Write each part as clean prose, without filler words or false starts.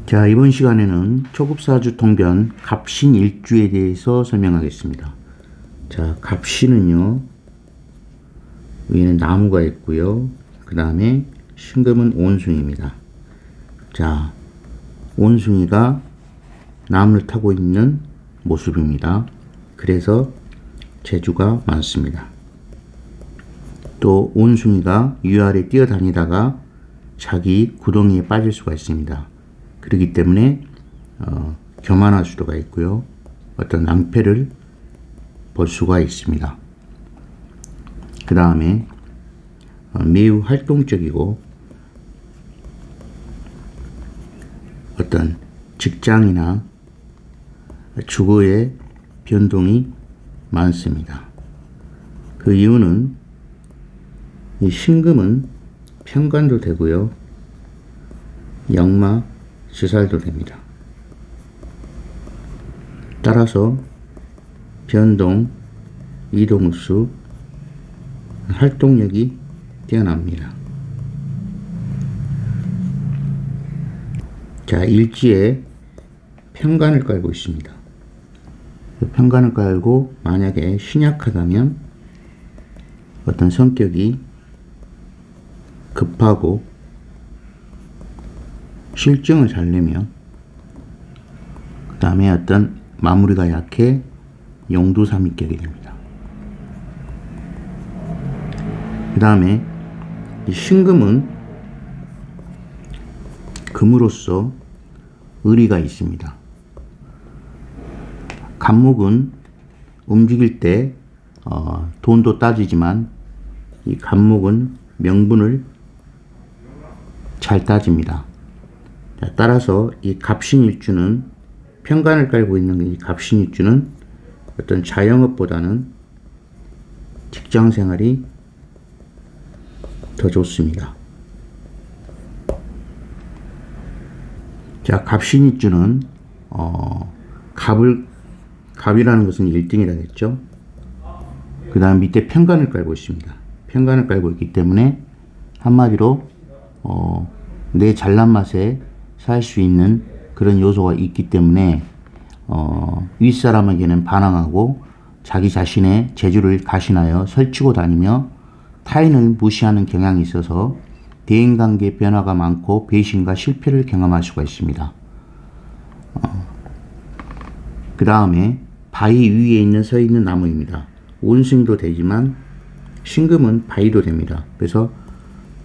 자, 이번 시간에는 초급사주 통변 갑신일주에 대해서 설명하겠습니다. 자, 갑신은요, 위에는 나무가 있고요. 그 다음에 신금은 원숭이입니다. 자, 원숭이가 나무를 타고 있는 모습입니다. 그래서 재주가 많습니다. 또 원숭이가 위아래 뛰어다니다가 자기 구덩이에 빠질 수가 있습니다. 그렇기 때문에 교만할 수가 있고요. 어떤 낭패를 볼 수가 있습니다. 그 다음에 매우 활동적이고 어떤 직장이나 주거의 변동이 많습니다. 그 이유는 이 신금은 편관도 되고요. 역마 지살도 됩니다. 따라서 변동, 이동수, 활동력이 뛰어납니다. 자, 일지에 편관을 깔고 있습니다. 편관을 깔고 만약에 신약하다면 어떤 성격이 급하고 실증을 잘 내며 그 다음에 어떤 마무리가 약해 용두삼위격이 됩니다. 그 다음에 이 신금은 금으로서 의리가 있습니다. 간목은 움직일 때 돈도 따지지만 이 간목은 명분을 잘 따집니다. 자, 따라서 이 갑신일주는 편관을 깔고 있는 이 갑신일주는 어떤 자영업보다는 직장생활이 더 좋습니다. 자, 갑신일주는 갑이라는 것은 1등이라 했죠. 그 다음 밑에 편관을 깔고 있습니다. 편관을 깔고 있기 때문에 한마디로 내 잘난 맛에 살 수 있는 그런 요소가 있기 때문에 윗사람에게는 반항하고 자기 자신의 재주를 가신하여 설치고 다니며 타인을 무시하는 경향이 있어서 대인관계 변화가 많고 배신과 실패를 경험할 수가 있습니다. 그 다음에 바위 위에 서 있는 나무입니다. 원숭이도 되지만 신금은 바위도 됩니다. 그래서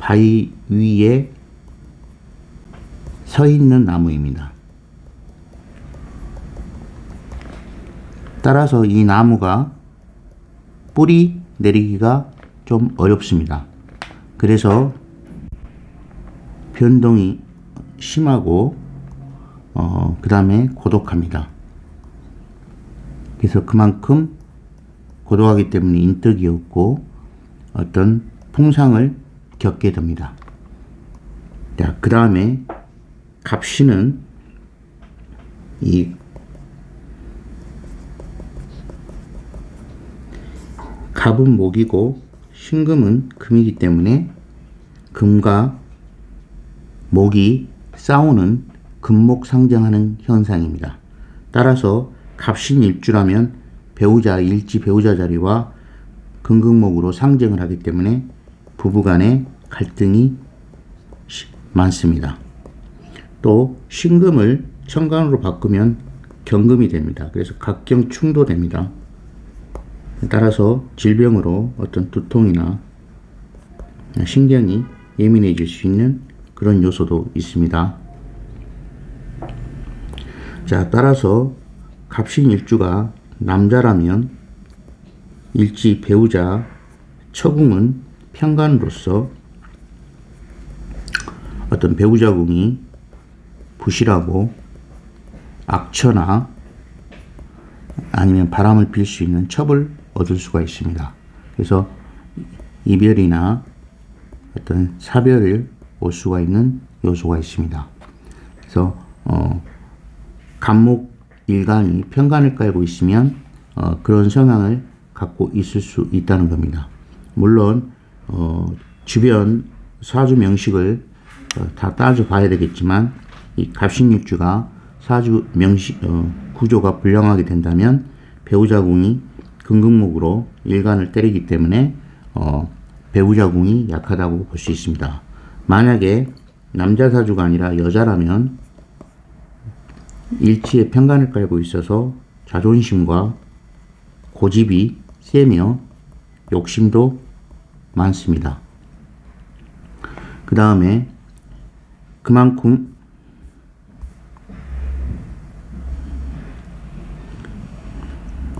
바위 위에 서 있는 나무입니다. 따라서 이 나무가 뿌리 내리기가 좀 어렵습니다. 그래서 변동이 심하고 그 다음에 고독합니다. 그래서 그만큼 고독하기 때문에 인덕이 없고 어떤 풍상을 겪게 됩니다. 자, 그 다음에 갑신은 이 갑은 목이고 신금은 금이기 때문에 금과 목이 싸우는 금목 상정하는 현상입니다. 따라서 갑신일주라면 배우자, 일지 배우자 자리와 금극목으로 상정을 하기 때문에 부부간의 갈등이 많습니다. 또 신금을 천간으로 바꾸면 경금이 됩니다. 그래서 각경충도 됩니다. 따라서 질병으로 어떤 두통이나 신경이 예민해질 수 있는 그런 요소도 있습니다. 자, 따라서 갑신일주가 남자라면 일지 배우자 처궁은 편관으로서 어떤 배우자궁이 부실하고 악처나 아니면 바람을 필 수 있는 첩을 얻을 수가 있습니다. 그래서 이별이나 어떤 사별을 올 수가 있는 요소가 있습니다. 그래서 간목 일간이 편관을 깔고 있으면 그런 성향을 갖고 있을 수 있다는 겁니다. 물론 주변 사주 명식을 다 따져봐야 되겠지만 이 갑신일주가 사주 구조가 불량하게 된다면 배우자궁이 금극목으로 일간을 때리기 때문에 배우자궁이 약하다고 볼 수 있습니다. 만약에 남자 사주가 아니라 여자라면 일치에 편관을 깔고 있어서 자존심과 고집이 세며 욕심도 많습니다. 그 다음에 그만큼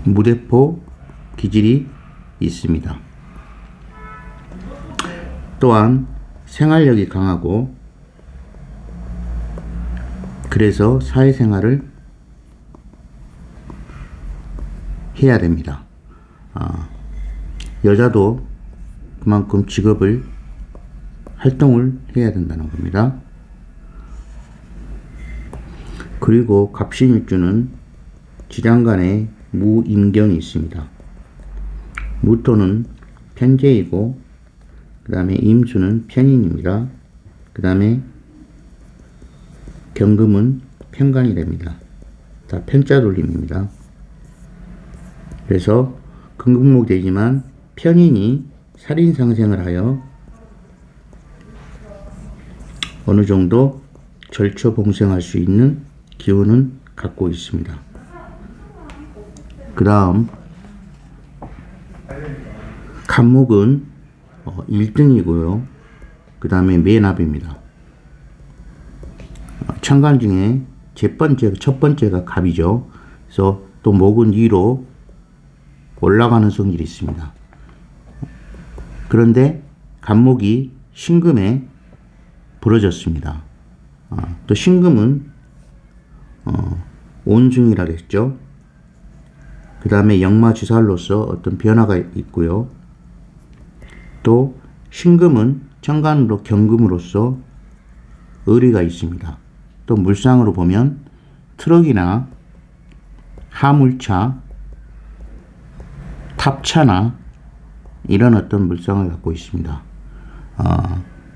무대포 기질이 있습니다. 또한 생활력이 강하고 그래서 사회생활을 해야 됩니다. 여자도 그만큼 직업을 활동을 해야 된다는 겁니다. 그리고 갑신일주는 지장간에 무임경이 있습니다. 무토는 편재이고 그 다음에 임수는 편인입니다. 그 다음에 경금은 편관이 됩니다. 다 편자 돌림입니다. 그래서 금극목 되지만 편인이 살인상생을 하여 어느 정도 절처봉생할 수 있는 기운은 갖고 있습니다. 그 다음 갑목은 1등이고요. 그 다음에 매납입니다. 천간 중에 첫 번째가 갑이죠. 그래서 또 목은 위로 올라가는 성질이 있습니다. 그런데 갑목이 신금에 부러졌습니다. 또 신금은 온중이라 했죠. 그 다음에 역마지살로서 어떤 변화가 있고요. 또 신금은 천간으로 경금으로서 의리가 있습니다. 또 물상으로 보면 트럭이나 화물차, 탑차나 이런 어떤 물상을 갖고 있습니다.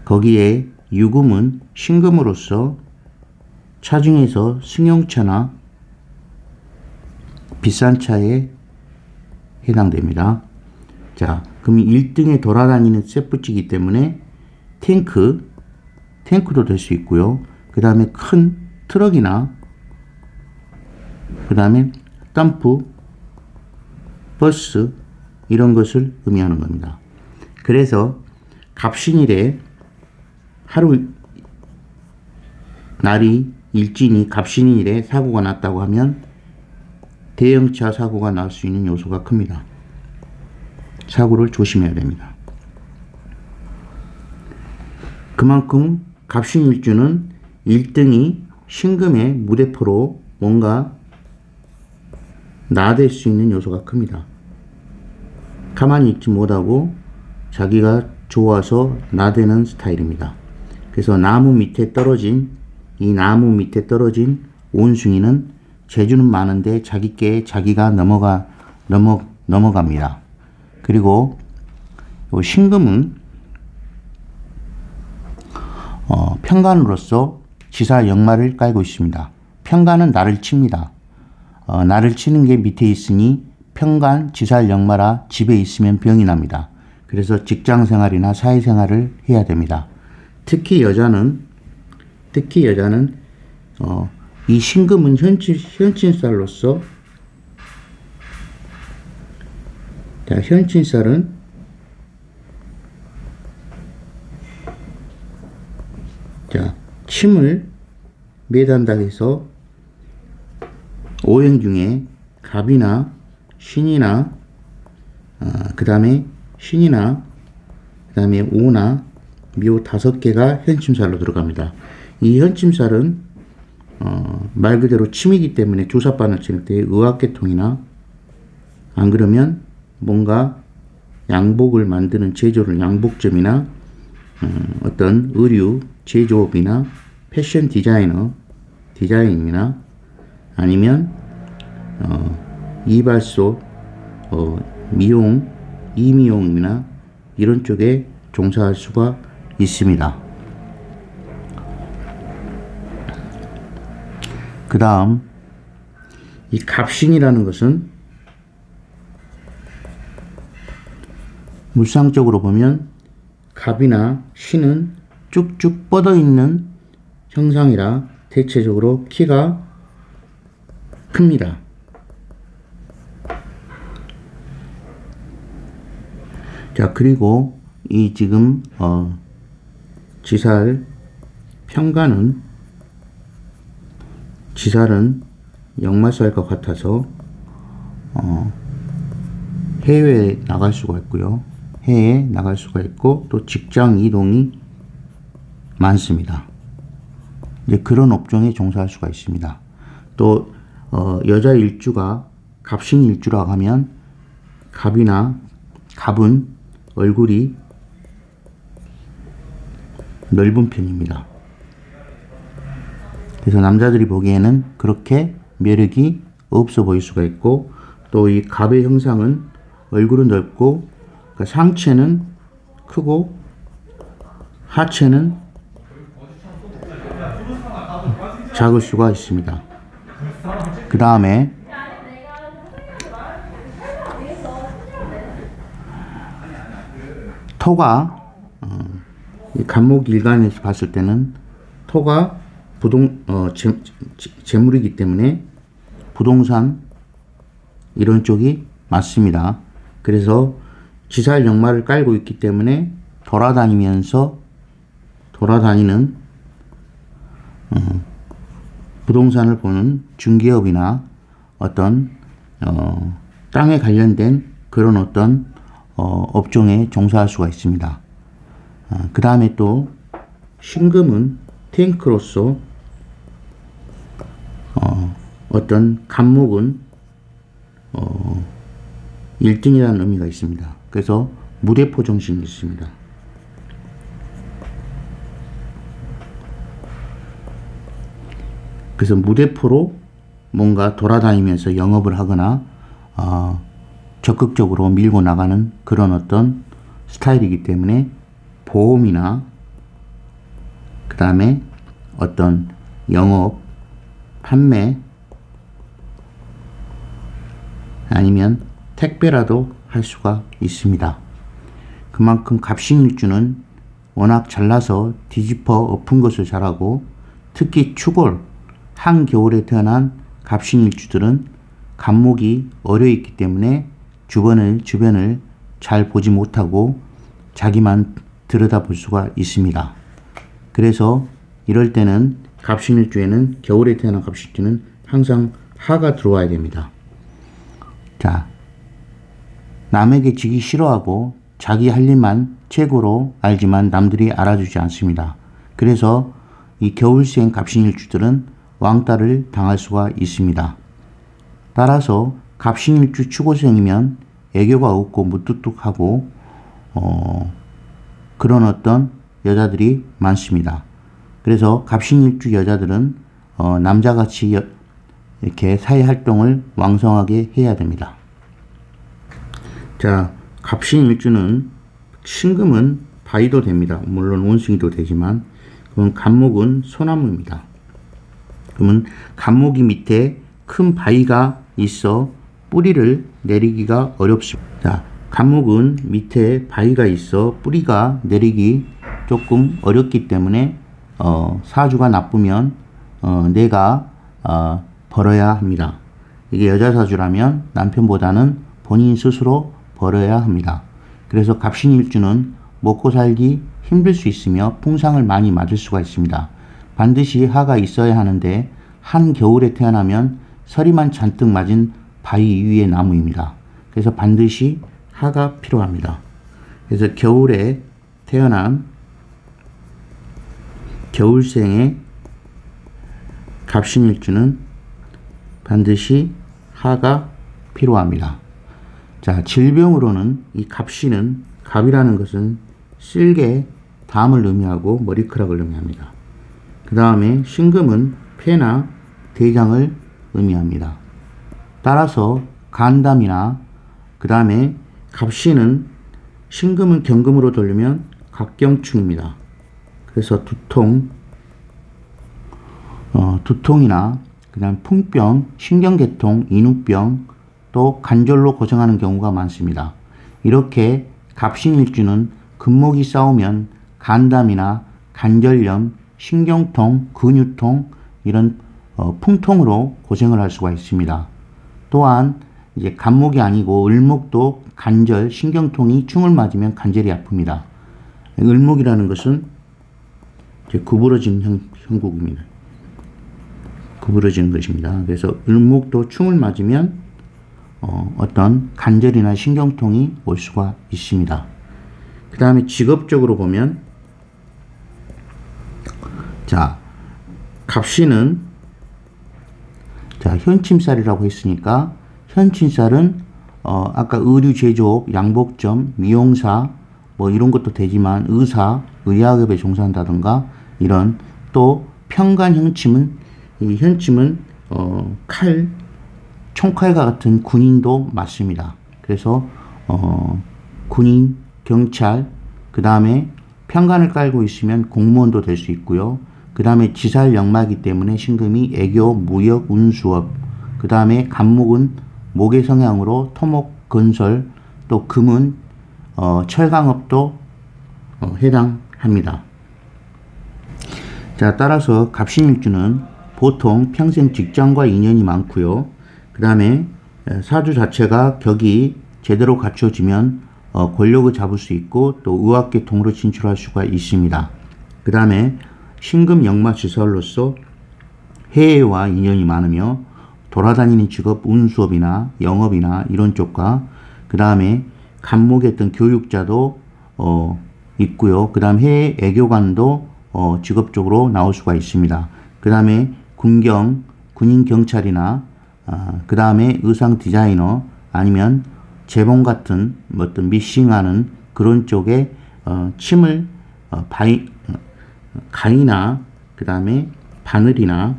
거기에 유금은 신금으로서 차중에서 승용차나 비싼 차에 해당됩니다. 자, 그럼 1등에 돌아다니는 쇠붙이기 때문에 탱크도 될 수 있고요. 그 다음에 큰 트럭이나 그 다음에 덤프, 버스 이런 것을 의미하는 겁니다. 그래서 갑신일에 날이 일진이 갑신일에 사고가 났다고 하면 대형차 사고가 날 수 있는 요소가 큽니다. 사고를 조심해야 됩니다. 그만큼 갑신일주는 1등이 신금의 무대포로 뭔가 나댈 수 있는 요소가 큽니다. 가만히 있지 못하고 자기가 좋아서 나대는 스타일입니다. 그래서 이 나무 밑에 떨어진 원숭이는 재주는 많은데 자기께 자기가 넘어갑니다. 그리고 신금은 편관으로서 지사 역마를 깔고 있습니다. 편관은 나를 칩니다. 나를 치는 게 밑에 있으니 편관, 지살, 역마라 집에 있으면 병이 납니다. 그래서 직장생활이나 사회생활을 해야 됩니다. 특히 여자는 이 신금은 현친살로서 현친살은 침을 매단다 해서 오행 중에 갑이나 신이나 그 다음에 오나 묘 5개가 현침살로 들어갑니다. 이 현침살은 말 그대로 침이기 때문에 주사바늘 칠 때 의학계통이나 안 그러면 뭔가 양복을 만드는 제조를 양복점이나 어떤 의류 제조업이나 패션 디자인이나 아니면 이발소 미용 이미용이나 이런 쪽에 종사할 수가 있습니다. 그 다음 이 갑신이라는 것은 물상적으로 보면 갑이나 신은 쭉쭉 뻗어 있는 형상이라 대체적으로 키가 큽니다. 자, 그리고 이 지금 지살 편관은 지살은 역마살과 같아서 해외에 나갈 수가 있고요. 해외에 나갈 수가 있고 또 직장 이동이 많습니다. 이제 그런 업종에 종사할 수가 있습니다. 또 여자 일주가 갑신 일주라고 하면 갑은 얼굴이 넓은 편입니다. 그래서 남자들이 보기에는 그렇게 매력이 없어 보일 수가 있고, 또 이 갑의 형상은 얼굴은 넓고 그러니까 상체는 크고 하체는 작을 수가 있습니다. 그 다음에 토가 간목 일간에서 봤을 때는 토가 재물이기 때문에 부동산 이런 쪽이 맞습니다. 그래서 지살 역마를 깔고 있기 때문에 돌아다니는 부동산을 보는 중개업이나 어떤 땅에 관련된 그런 어떤 업종에 종사할 수가 있습니다. 그 다음에 또 신금은 탱크로서 어떤 간목은 1등이라는 의미가 있습니다. 그래서 무대포 정신이 있습니다. 그래서 무대포로 뭔가 돌아다니면서 영업을 하거나 적극적으로 밀고 나가는 그런 어떤 스타일이기 때문에 보험이나 그 다음에 어떤 영업, 판매 아니면 택배라도 할 수가 있습니다. 그만큼 갑신일주는 워낙 잘나서 뒤집어 엎은 것을 잘하고, 특히 추골, 한겨울에 태어난 갑신일주들은 간목이 어려있기 때문에 주변을 잘 보지 못하고 자기만 들여다볼 수가 있습니다. 그래서 이럴 때는 갑신일주에는, 겨울에 태어난 갑신일주는 항상 하가 들어와야 됩니다. 자, 남에게 지기 싫어하고 자기 할 일만 최고로 알지만 남들이 알아주지 않습니다. 그래서 이 겨울생 갑신일주들은 왕따를 당할 수가 있습니다. 따라서 갑신일주 추고생이면 애교가 없고 무뚝뚝하고 그런 어떤 여자들이 많습니다. 그래서 갑신일주 여자들은 남자같이 이렇게 사회활동을 왕성하게 해야 됩니다. 자, 갑신일주는 신금은 바위도 됩니다. 물론 원숭이도 되지만, 그건 간목은 소나무입니다. 그러면 간목이 밑에 큰 바위가 있어 뿌리를 내리기가 어렵습니다. 자, 간목은 밑에 바위가 있어 뿌리가 내리기 조금 어렵기 때문에 사주가 나쁘면 내가 벌어야 합니다. 이게 여자 사주라면 남편보다는 본인 스스로 벌어야 합니다. 그래서 갑신일주는 먹고 살기 힘들 수 있으며 풍상을 많이 맞을 수가 있습니다. 반드시 하가 있어야 하는데 한겨울에 태어나면 서리만 잔뜩 맞은 바위 위의 나무입니다. 그래서 반드시 하가 필요합니다. 그래서 겨울에 태어난 겨울생의 갑신일주는 반드시 하가 필요합니다. 자, 질병으로는 이 갑신은, 갑이라는 것은 쓸개, 담을 의미하고 머리카락을 의미합니다. 그 다음에 신금은 폐나 대장을 의미합니다. 따라서 간담이나, 그 다음에 갑신은 신금은 경금으로 돌리면 각경충입니다. 그래서 두통이나 그다음 풍병, 신경계통, 인후병, 또 관절로 고생하는 경우가 많습니다. 이렇게 갑신일주는 금목이 싸우면 간담이나 관절염, 신경통, 근육통 이런 풍통으로 고생을 할 수가 있습니다. 또한 이제 간목이 아니고 을목도 관절, 신경통이 충을 맞으면 관절이 아픕니다. 을목이라는 것은 이제 구부러진 형국입니다. 구부러지는 것입니다. 그래서 을목도 충을 맞으면 어떤 관절이나 신경통이 올 수가 있습니다. 그 다음에 직업적으로 보면 자, 갑신은 자, 현침살이라고 했으니까 현침살은 아까 의류 제조업, 양복점, 미용사 뭐 이런 것도 되지만 의사, 의학업에 종사한다든가 이런 또 평간 현침은 이 현침은 칼, 총칼과 같은 군인도 맞습니다. 그래서 군인, 경찰, 그 다음에 평간을 깔고 있으면 공무원도 될 수 있고요. 그 다음에 지살 역마이기 때문에 신금이 애교, 무역, 운수업, 그 다음에 간목은 목의 성향으로 토목, 건설, 또 금은 철강업도 해당합니다. 자, 따라서 갑신일주는 보통 평생 직장과 인연이 많고요. 그 다음에 사주 자체가 격이 제대로 갖춰지면 권력을 잡을 수 있고 또 의학계 통으로 진출할 수가 있습니다. 그 다음에 신금 역마 지설로서 해외와 인연이 많으며 돌아다니는 직업 운수업이나 영업이나 이런 쪽과 그 다음에 간목의 어떤 교육자도 있고요. 그 다음 해외 애교관도 직업적으로 나올 수가 있습니다. 그 다음에 군경, 군인 경찰이나 그 다음에 의상 디자이너 아니면 재봉 같은 어떤 미싱하는 그런 쪽에 침을 가위나 그 다음에 바늘이나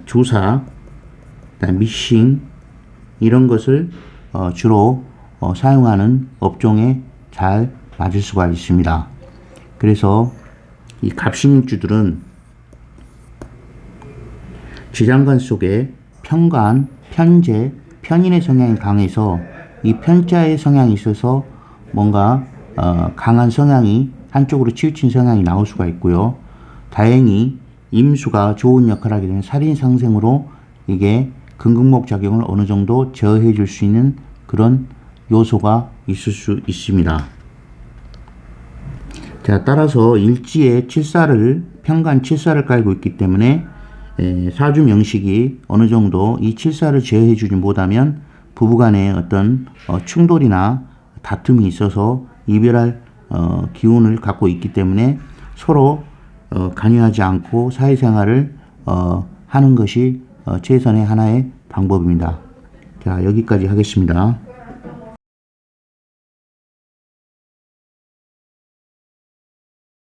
주사, 그다음에 미싱 이런 것을 주로 사용하는 업종에 잘 맞을 수가 있습니다. 그래서 이 갑신일주들은 지장간 속에 편간, 편재, 편인의 성향이 강해서 이 편자의 성향이 있어서 뭔가 강한 성향이 한쪽으로 치우친 성향이 나올 수가 있고요. 다행히 임수가 좋은 역할을 하게 되면 살인상생으로 이게 금극목 작용을 어느 정도 제어해 줄 수 있는 그런 요소가 있을 수 있습니다. 자, 따라서 일지에 편간 칠사를 깔고 있기 때문에 사주 명식이 어느 정도 이 칠사를 제어해 주지 못하면 부부간에 어떤 충돌이나 다툼이 있어서 이별할 기운을 갖고 있기 때문에 서로 관여하지 않고 사회생활을 하는 것이 최선의 하나의 방법입니다. 자, 여기까지 하겠습니다.